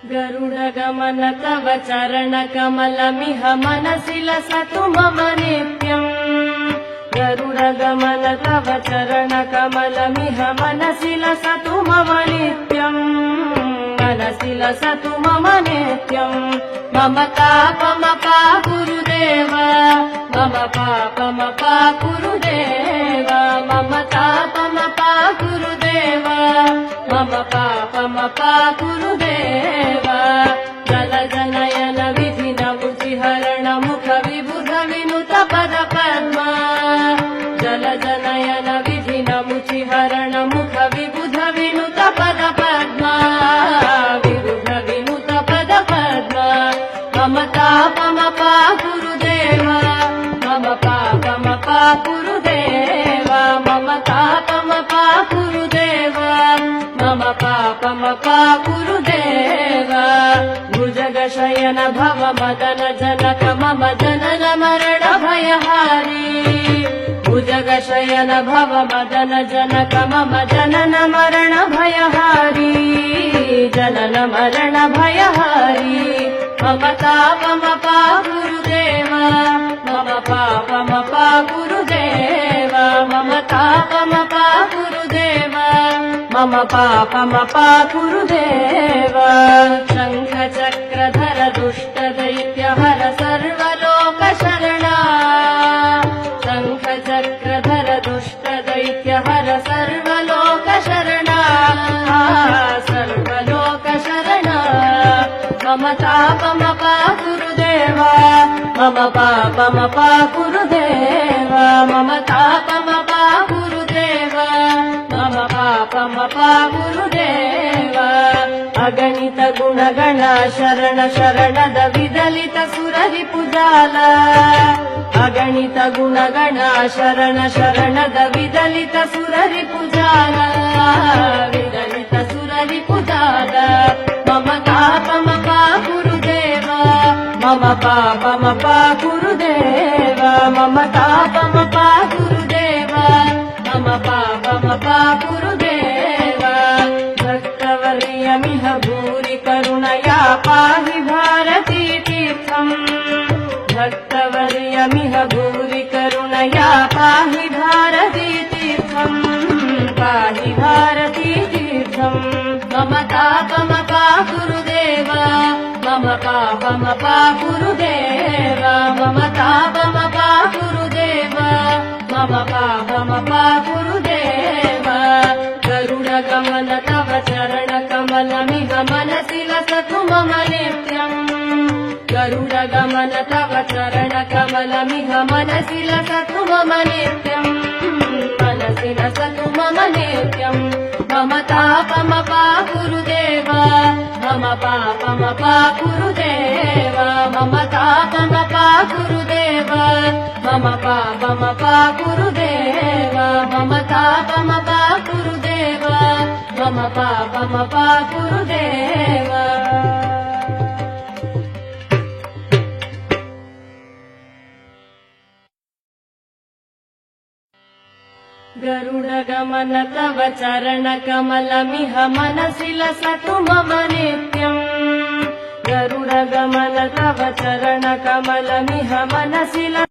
गरुडगमन तव चरणकमलमिह मनसि लसतु मम नित्यम्। गरुडगमन तव चरणकमलमिह मनसि लसतु मम नित्यम्। मनसि लसतु मम नित्यम्। मम तापमपा गुरुदेव, मम पापमपा गुरुदेव, मम तापमपा गुरुदेव, मम पापमपा गुरुदेव। जलजनयन विधिन मुचिहरण मुख विबुध विनुत पद पद्मा। जलजनयन विधिन मुचिहरण मुख विबुध विनुत पद पद्मा। विबुध विनुत पद पद्मा। मम तापमपा गुरुदेव, मम पापमपा गुरुदेव, मम तापमपा गुरुदेव, मम पापमपा गुरुदेव। भुजगशयन भव मदन जनक मम जनन मरण भयहारी। भुजगशयन भव मदन जनक मम जनन मरण भयहारी। जनन मरण भयहारी। मम तापमपा गुरुदेव, मम पापमपा गुरुदेव, मम तापमपा गुरुदेव, मम पापमपा गुरुदेव। शङ्ख चक्रधर दुष्ट दैत्यहर सर्वलोकशरणा। शङ्ख चक्रधर दुष्ट दैत्यहर सर्वलोकशरणा। सर्वलोकशरणा। मम तापमपा गुरुदेव, मम पापमपा गुरुदेव, मम तापमपा गुरुदेव, मम पापमपा गुरुदेव। अगणित गुणगण शरण शरणद विदलित सुररिपुजाल। अगणित गुणगण शरण शरणद विदलित सुररिपुजाल। विदलित सुररिपुजाल। मम तापमपा गुरुदेव, मम पापमपा गुरुदेव, मम तापमपा गुरुदेव, मम पापमपा गुरुदेव। भक्तवर्यमिह भूरि करुणया पाहि भारती तीर्थम्। भक्तवर्यमिह भूरि करुणया पाहि भारती तीर्थम्। पाहि भारती तीर्थम्। मम तापमपा गुरुदेव, मम पापमपा गुरुदेव, मम तापमपा गुरुदेव, मम पापमपा गुरुदेव। गरुडगमन तव चरणकमलमिह मनसि लसतु मम नित्यम्। गरुडगमन तव चरणकमलमिह मनसि लसतु मम नित्यम्। मनसि लसतु मम नित्यम्। मम तापमपा गुरुदेव, मम पापमपा गुरुदेव, मम तापमपा गुरुदेव, मम पापमपा गुरुदेव, मम तापमपा गुरुदेव, मम पापमपा गुरुदेव। गरुडगमन तव चरणकमलमिह मनसि लसतु मम नित्यम्। गरुडगमन तव चरणकमलमिह मनसि